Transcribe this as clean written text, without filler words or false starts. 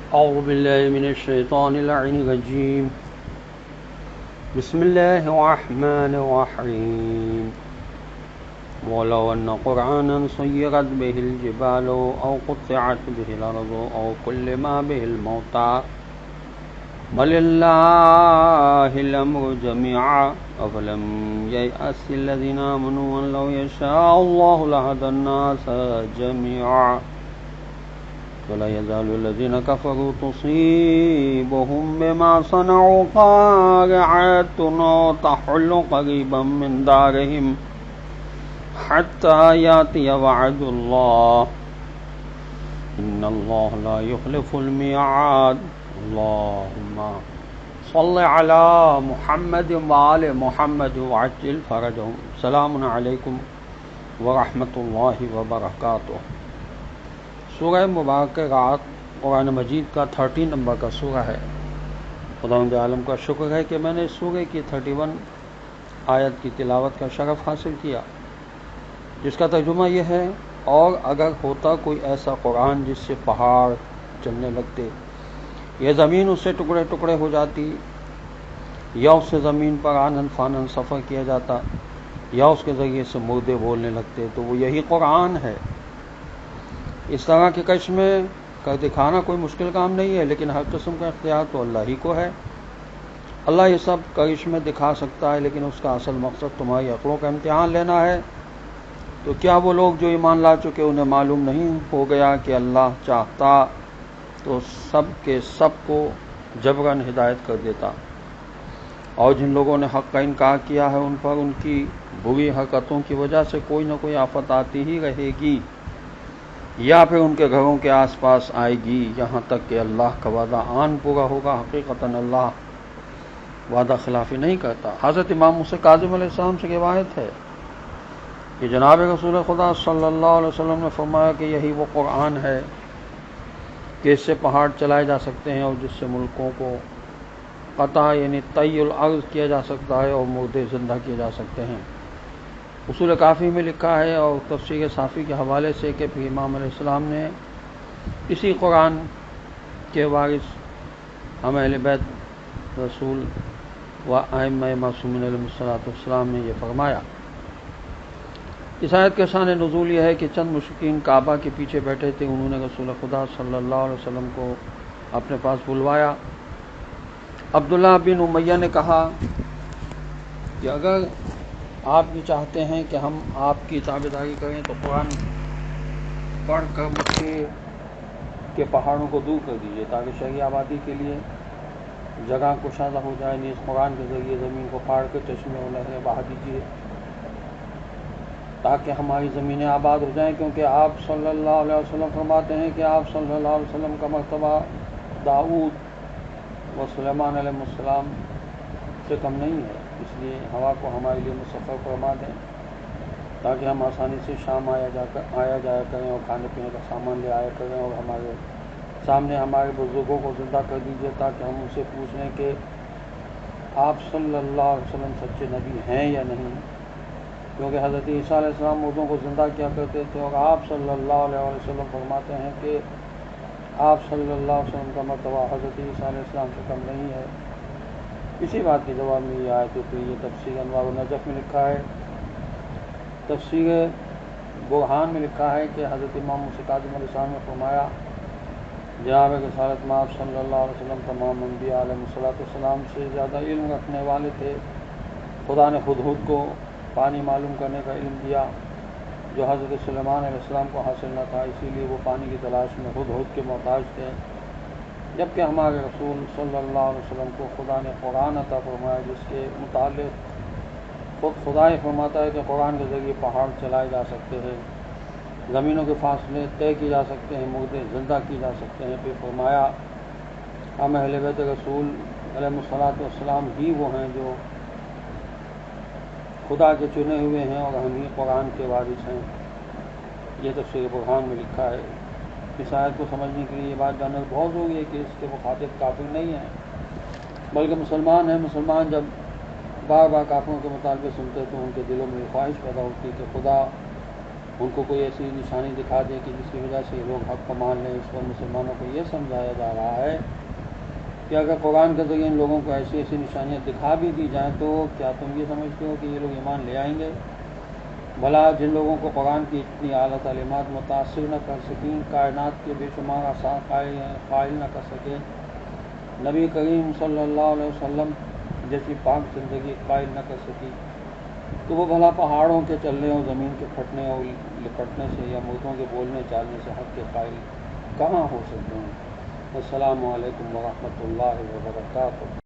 أعوذ بالله من الشيطان اللعين الرجيم. بسم الله الرحمن الرحيم. ولو أن قرآنا سيرت به الجبال أو قطعت به الأرض أو كلم به الموتى بل لله الأمر جميعا أفلم ييأس الذين آمنوا أن لو يشاء الله لهدى الناس جميعا ولا يزال الذين كفروا تصيبهم بما صنعوا قارعة أو تحل قريبا من دارهم حتى يأتي وعد الله إن الله لا يخلف الميعاد. اللهم صل على محمد وآل محمد وعجل فرجهم. السلام علیکم ورحمۃ اللہ وبرکاتہ. سورہ مبارک رات قرآن مجید کا 13 نمبر کا سورہ ہے. خداوند عالم کا شکر ہے کہ میں نے اس سورہ کی 31 آیت کی تلاوت کا شرف حاصل کیا، جس کا ترجمہ یہ ہے: اور اگر ہوتا کوئی ایسا قرآن جس سے پہاڑ چلنے لگتے، یہ زمین اس سے ٹکڑے ٹکڑے ہو جاتی، یا اس سے زمین پر آنن فانن سفر کیا جاتا، یا اس کے ذریعے سے مردے بولنے لگتے، تو وہ یہی قرآن ہے. اس طرح کے کرشمے کر دکھانا کوئی مشکل کام نہیں ہے، لیکن ہر قسم کا اختیار تو اللہ ہی کو ہے. اللہ یہ سب کرشمے دکھا سکتا ہے، لیکن اس کا اصل مقصد تمہاری عقلوں کا امتحان لینا ہے. تو کیا وہ لوگ جو ایمان لا چکے انہیں معلوم نہیں ہو گیا کہ اللہ چاہتا تو سب کے سب کو جبراً ہدایت کر دیتا، اور جن لوگوں نے حق کا انکار کیا ہے ان پر ان کی بری حرکتوں کی وجہ سے کوئی نہ کوئی آفت آتی ہی رہے گی، یا پھر ان کے گھروں کے آس پاس آئے گی، یہاں تک کہ اللہ کا وعدہ آن پورا ہوگا. حقیقتاً اللہ وعدہ خلافی نہیں کرتا. حضرت امام موسیٰ کاظم علیہ السلام سے روایت ہے کہ جناب رسول خدا صلی اللہ علیہ وسلم نے فرمایا کہ یہی وہ قرآن ہے کہ اس سے پہاڑ چلائے جا سکتے ہیں، اور جس سے ملکوں کو قطع یعنی طی الارض کیا جا سکتا ہے، اور مردے زندہ کیے جا سکتے ہیں. اصول کافی میں لکھا ہے اور تفسیر صافی کے حوالے سے کہ پھر امام علیہ السلام نے اسی قرآن کے وارث ہم اہل بیت رسول و ائمہ معصومین علیہ السلام نے یہ فرمایا. اس آیت کے شان نزول یہ ہے کہ چند مشرکین کعبہ کے پیچھے بیٹھے تھے. انہوں نے رسول خدا صلی اللہ علیہ وسلم کو اپنے پاس بلوایا. عبداللہ بن امیہ نے کہا کہ اگر آپ بھی چاہتے ہیں کہ ہم آپ کی تابعداری کریں تو قرآن پڑھ کر مکے کے پہاڑوں کو دور کر دیجیے، تاکہ شہری آبادی کے لیے جگہ کشادہ ہو جائے. نیز قرآن کے ذریعے زمین کو پھاڑ کر چشمے اور نہریں بہا دیجیے، تاکہ ہماری زمینیں آباد ہو جائیں، کیونکہ آپ صلی اللہ علیہ وسلم فرماتے ہیں کہ آپ صلی اللہ علیہ وسلم کا مرتبہ داؤد و سلیمان علیہ السلام سے کم نہیں ہے. اس لیے ہوا کو ہمارے لیے مسخر فرما دیں، تاکہ ہم آسانی سے شام آیا جایا کریں اور کھانے پینے کا سامان لے آیا کریں، اور ہمارے سامنے ہمارے بزرگوں کو زندہ کر دیجیے تاکہ ہم ان سے پوچھ لیں کہ آپ صلی اللہ علیہ وسلم سچے نبی ہیں یا نہیں. کیونکہ حضرت عیسیٰ علیہ السلام مردوں کو زندہ کیا کرتے تھے، اور آپ صلی اللہ علیہ وسلم فرماتے ہیں کہ آپ صلی اللہ علیہ وسلم کا مرتبہ حضرت عیسیٰ علیہ السلام سے کم نہیں ہے. اسی بات کے جواب میں یہ آیت ہے. یہ تفسیر انوار النجف میں لکھا ہے. تفسیر برہان میں لکھا ہے کہ حضرت امام موسیٰ کاظم علیہ السلام نے فرمایا جناب رسالت مآب صلی اللہ علیہ وسلم تمام انبیاء علیہ السلام سے زیادہ علم رکھنے والے تھے. خدا نے ہدہد کو پانی معلوم کرنے کا علم دیا جو حضرت سلیمان علیہ السلام کو حاصل نہ تھا، اسی لیے وہ پانی کی تلاش میں ہدہد کے محتاج تھے. جبکہ ہمارے رسول صلی اللہ علیہ وسلم کو خدا نے قرآن عطا فرمایا جس کے متعلق خود خدا ہی فرماتا ہے کہ قرآن کے ذریعے پہاڑ چلائے جا سکتے ہیں، زمینوں کے فاصلے طے کیے جا سکتے ہیں، مردے زندہ کیے جا سکتے ہیں. پھر فرمایا ہم اہل بیت رسول علیہ السلام ہی وہ ہیں جو خدا کے چنے ہوئے ہیں، اور ہم ہی قرآن کے وارث ہیں. یہ تفسیر برہان میں لکھا ہے. اس آیت کو سمجھنے کے لیے یہ بات جاننا بہت ضروری ہے کہ اس کے مخاطب کافر نہیں ہیں بلکہ مسلمان ہیں. مسلمان جب بار بار کافروں کے مطالبے سنتے تو ان کے دلوں میں خواہش پیدا ہوتی کہ خدا ان کو کوئی ایسی نشانی دکھا دے کہ جس کی وجہ سے لوگ حق کو مان لیں. اس پر مسلمانوں کو یہ سمجھایا جا رہا ہے کہ اگر قرآن کے ذریعے ان لوگوں کو ایسی ایسی نشانیاں دکھا بھی دی جائیں تو کیا تم یہ سمجھتے ہو کہ یہ لوگ ایمان لے آئیں گے؟ بھلا جن لوگوں کو قرآن کی اتنی اعلیٰ تعلیمات متاثر نہ کر سکیں، کائنات کے بے شمار آثار قائل نہ کر سکے، نبی کریم صلی اللہ علیہ وسلم جیسی پاک زندگی قائل نہ کر سکی، تو وہ بھلا پہاڑوں کے چلنے اور زمین کے پھٹنے اور لپٹنے سے یا مردوں کے بولنے چالنے سے حق کے قائل کہاں ہو سکتے ہیں؟ السلام علیکم ورحمۃ اللہ وبرکاتہ.